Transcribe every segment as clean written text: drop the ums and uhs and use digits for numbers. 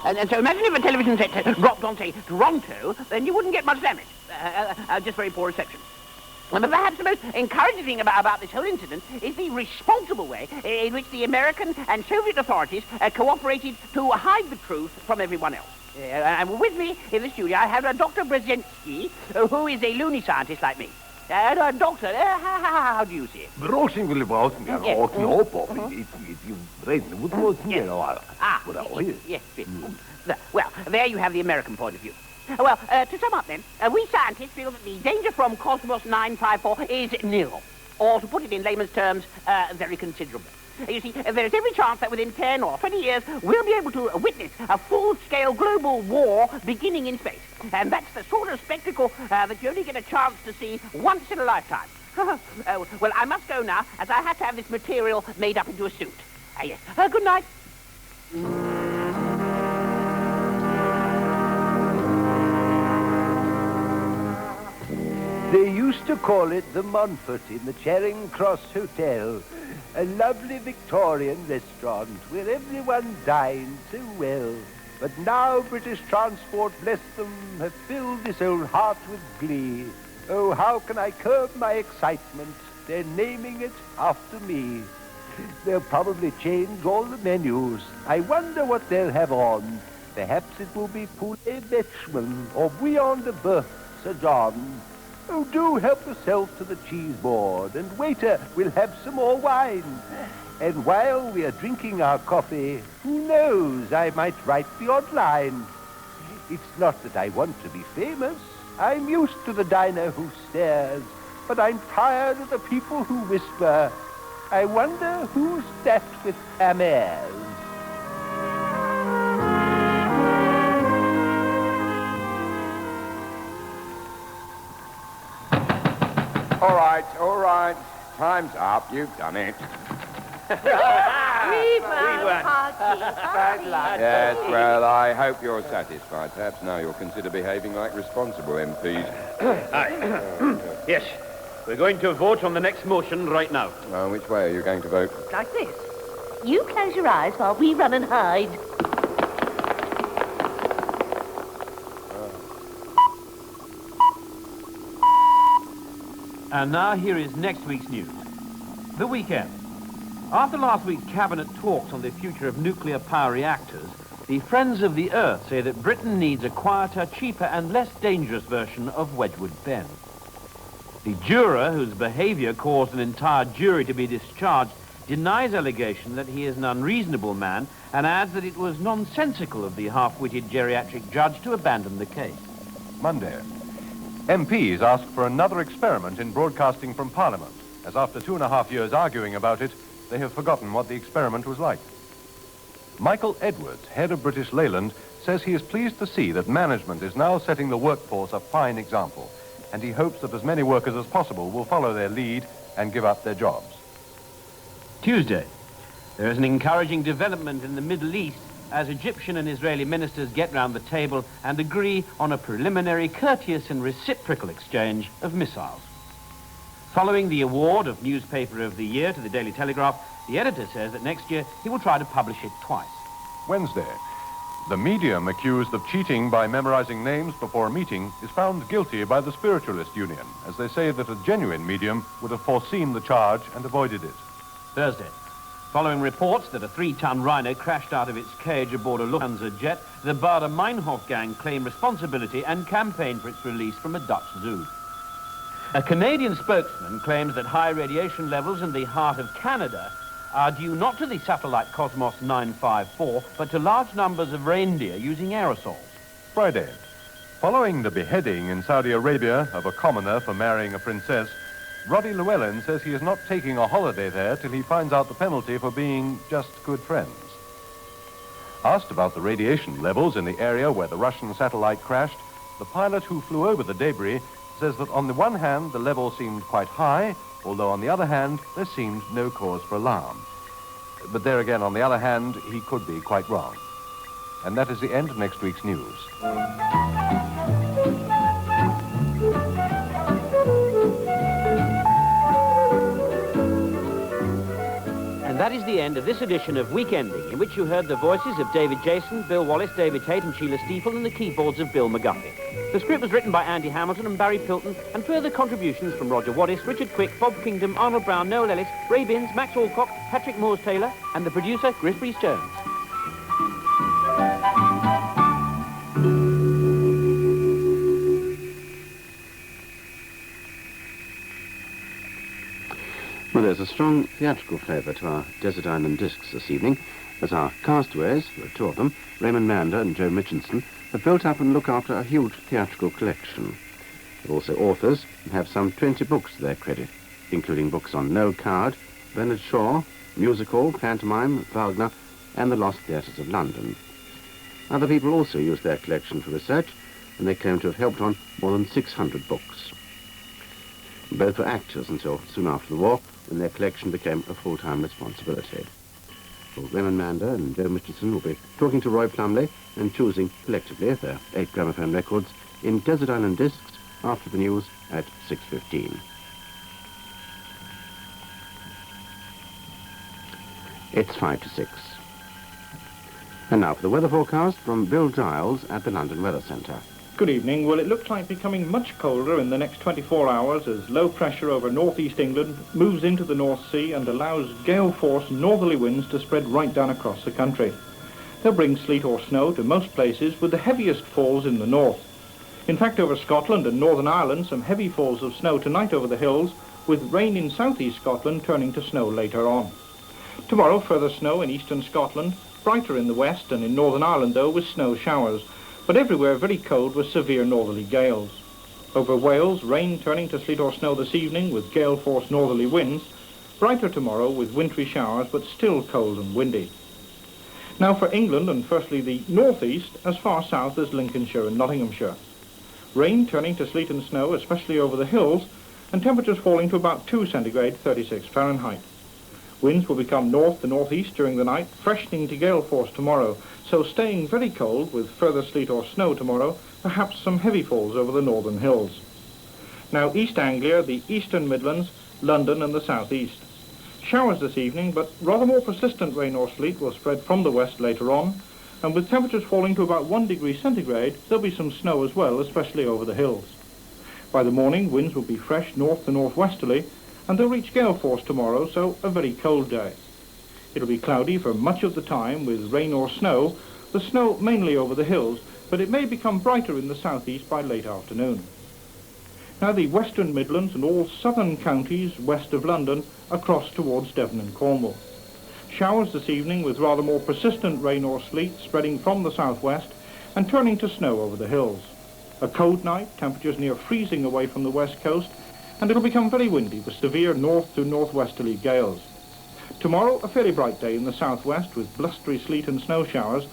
And so imagine if a television set dropped on, say, Toronto, then you wouldn't get much damage. Just very poor reception. But perhaps the most encouraging thing about this whole incident is the responsible way in which the American and Soviet authorities cooperated to hide the truth from everyone else. And with me in the studio, I have Dr. Brzezinski, who is a loony scientist like me. Doctor, how do you see it? Well, there you have the American point of view. Well, to sum up then, we scientists feel that the danger from Cosmos 954 is nil. Or, to put it in layman's terms, very considerable. You see, there is every chance that within 10 or 20 years, we'll be able to witness a full-scale global war beginning in space. And that's the sort of spectacle that you only get a chance to see once in a lifetime. Well, I must go now, as I have to have this material made up into a suit. Yes. Good night. They used to call it the Montfort in the Charing Cross Hotel, a lovely Victorian restaurant where everyone dined so well. But now British Transport, bless them, have filled this old heart with glee. Oh, how can I curb my excitement? They're naming it after me. They'll probably change all the menus. I wonder what they'll have on. Perhaps it will be poulet Vetchman or bouillon de boeuf, Sir John. Oh, do help yourself to the cheese board, and waiter, we'll have some more wine. And while we are drinking our coffee, who knows, I might write the odd line. It's not that I want to be famous. I'm used to the diner who stares, but I'm tired of the people who whisper, I wonder who's that with Amers. All right. Time's up. You've done it. We won. Yes, well, I hope you're satisfied. Perhaps now you'll consider behaving like responsible MPs. Yes. We're going to vote on the next motion right now. Which way are you going to vote? Like this. You close your eyes while we run and hide. And now here is next week's news. The weekend. After last week's cabinet talks on the future of nuclear power reactors, the Friends of the Earth say that Britain needs a quieter, cheaper and less dangerous version of Wedgwood Ben. The juror whose behaviour caused an entire jury to be discharged denies allegation that he is an unreasonable man and adds that it was nonsensical of the half-witted geriatric judge to abandon the case. Monday. MPs asked for another experiment in broadcasting from Parliament, as after 2.5 years arguing about it, they have forgotten what the experiment was like. Michael Edwards, head of British Leyland, says he is pleased to see that management is now setting the workforce a fine example, and he hopes that as many workers as possible will follow their lead and give up their jobs. Tuesday. There is an encouraging development in the Middle East as Egyptian and Israeli ministers get round the table and agree on a preliminary, courteous and reciprocal exchange of missiles. Following the award of Newspaper of the Year to the Daily Telegraph, the editor says that next year he will try to publish it twice. Wednesday. The medium accused of cheating by memorizing names before a meeting is found guilty by the Spiritualist Union, as they say that a genuine medium would have foreseen the charge and avoided it. Thursday. Following reports that a 3-ton rhino crashed out of its cage aboard a Lufthansa jet, the Baader-Meinhof gang claim responsibility and campaign for its release from a Dutch zoo. A Canadian spokesman claims that high radiation levels in the heart of Canada are due not to the satellite Cosmos 954, but to large numbers of reindeer using aerosols. Friday. Following the beheading in Saudi Arabia of a commoner for marrying a princess, Roddy Llewellyn says he is not taking a holiday there till he finds out the penalty for being just good friends. Asked about the radiation levels in the area where the Russian satellite crashed, the pilot who flew over the debris says that on the one hand the level seemed quite high, although on the other hand there seemed no cause for alarm. But there again, on the other hand, he could be quite wrong. And that is the end of next week's news. And that that is the end of this edition of Weekending, in which you heard the voices of David Jason, Bill Wallace, David Tate and Sheila Steeple, and the keyboards of Bill McGuffey. The script was written by Andy Hamilton and Barry Pilton, and further contributions from Roger Waddis, Richard Quick, Bob Kingdom, Arnold Brown, Noel Ellis, Ray Binns, Max Alcock, Patrick Moores-Taylor, and the producer, Griff Rhys-Jones. Well, there's a strong theatrical flavour to our Desert Island Discs this evening, as our castaways, there are two of them, Raymond Mander and Joe Mitchinson, have built up and look after a huge theatrical collection. They're also authors and have some 20 books to their credit, including books on Noel Coward, Bernard Shaw, musical, pantomime, Wagner, and the lost theatres of London. Other people also use their collection for research, and they claim to have helped on more than 600 books. Both were actors until soon after the war, when their collection became a full-time responsibility. Well, Raymond Mander and Joe Mitchinson will be talking to Roy Plumley and choosing collectively their 8 gramophone records in Desert Island Discs after the news at 6:15. It's 5 to 6. And now for the weather forecast from Bill Giles at the London Weather Centre. Good evening. Well, it looks like becoming much colder in the next 24 hours as low pressure over northeast England moves into the North Sea and allows gale-force northerly winds to spread right down across the country. They'll bring sleet or snow to most places, with the heaviest falls in the north. In fact, over Scotland and Northern Ireland, some heavy falls of snow tonight over the hills, with rain in southeast Scotland turning to snow later on. Tomorrow, further snow in eastern Scotland, brighter in the west and in Northern Ireland, though, with snow showers, but everywhere very cold with severe northerly gales. Over Wales, rain turning to sleet or snow this evening with gale-force northerly winds, brighter tomorrow with wintry showers, but still cold and windy. Now for England, and firstly the northeast, as far south as Lincolnshire and Nottinghamshire. Rain turning to sleet and snow, especially over the hills, and temperatures falling to about 2 centigrade, 36 Fahrenheit. Winds will become north to northeast during the night, freshening to gale force tomorrow, so staying very cold with further sleet or snow tomorrow, perhaps some heavy falls over the northern hills. Now East Anglia, the eastern Midlands, London and the southeast. Showers this evening, but rather more persistent rain or sleet will spread from the west later on, and with temperatures falling to about 1 degree centigrade, there'll be some snow as well, especially over the hills. By the morning, winds will be fresh north to northwesterly, and they'll reach gale force tomorrow, so a very cold day. It'll be cloudy for much of the time with rain or snow, the snow mainly over the hills, but it may become brighter in the southeast by late afternoon. Now the western Midlands and all southern counties west of London across towards Devon and Cornwall. Showers this evening with rather more persistent rain or sleet spreading from the southwest and turning to snow over the hills. A cold night, temperatures near freezing away from the west coast, and it'll become very windy with severe north to northwesterly gales. Tomorrow, a fairly bright day in the southwest with blustery sleet and snow showers,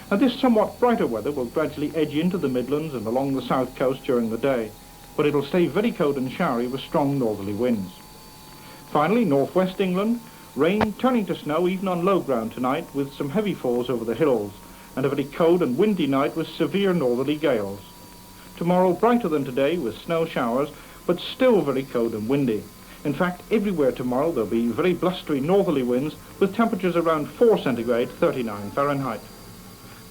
and this somewhat brighter weather will gradually edge into the Midlands and along the south coast during the day, but it'll stay very cold and showery with strong northerly winds. Finally, northwest England, rain turning to snow even on low ground tonight with some heavy falls over the hills, and a very cold and windy night with severe northerly gales. Tomorrow, brighter than today with snow showers, but still very cold and windy. In fact, everywhere tomorrow there'll be very blustery northerly winds with temperatures around 4 centigrade, 39 Fahrenheit.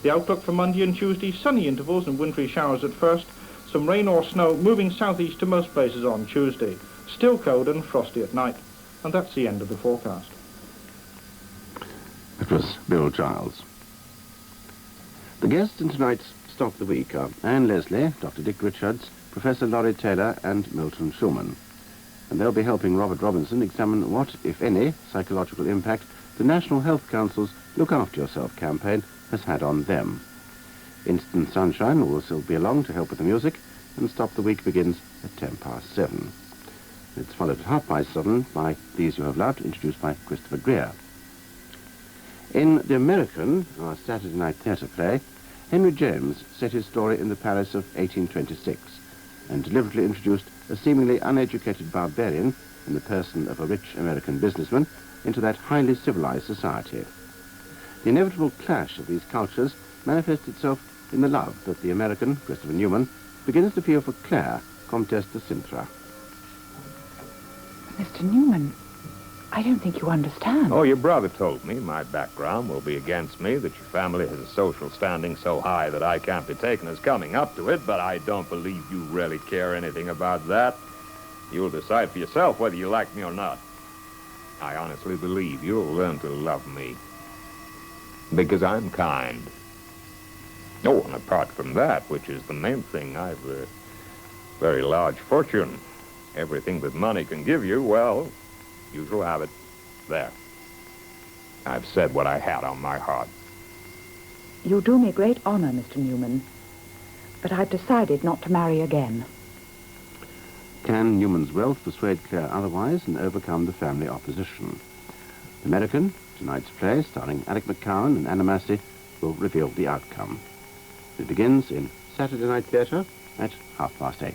The outlook for Monday and Tuesday, sunny intervals and wintry showers at first, some rain or snow moving southeast to most places on Tuesday. Still cold and frosty at night. And that's the end of the forecast. It was Bill Giles. The guests in tonight's Stop the Week are Anne Leslie, Dr. Dick Richards, Professor Laurie Taylor and Milton Schumann. And they'll be helping Robert Robinson examine what, if any, psychological impact the National Health Council's Look After Yourself campaign has had on them. Instant Sunshine will still be along to help with the music, and Stop the Week begins at 7:10. It's followed at 7:30 by These You Have Loved, introduced by Christopher Greer. In The American, our Saturday night theatre play, Henry James set his story in the Paris of 1826 and deliberately introduced a seemingly uneducated barbarian in the person of a rich American businessman into that highly civilized society. The inevitable clash of these cultures manifests itself in the love that the American, Christopher Newman, begins to feel for Claire, Comtesse de Sintra. Mr. Newman, I don't think you understand. Oh, your brother told me my background will be against me, that your family has a social standing so high that I can't be taken as coming up to it, but I don't believe you really care anything about that. You'll decide for yourself whether you like me or not. I honestly believe you'll learn to love me. Because I'm kind. Oh, and apart from that, which is the main thing, I've a very large fortune. Everything that money can give you, well, you shall have it. There. I've said what I had on my heart. You do me great honor, Mr. Newman. But I've decided not to marry again. Can Newman's wealth persuade Claire otherwise and overcome the family opposition? The American, tonight's play, starring Alec McCowan and Anna Massey, will reveal the outcome. It begins in Saturday Night Theatre at 8:30.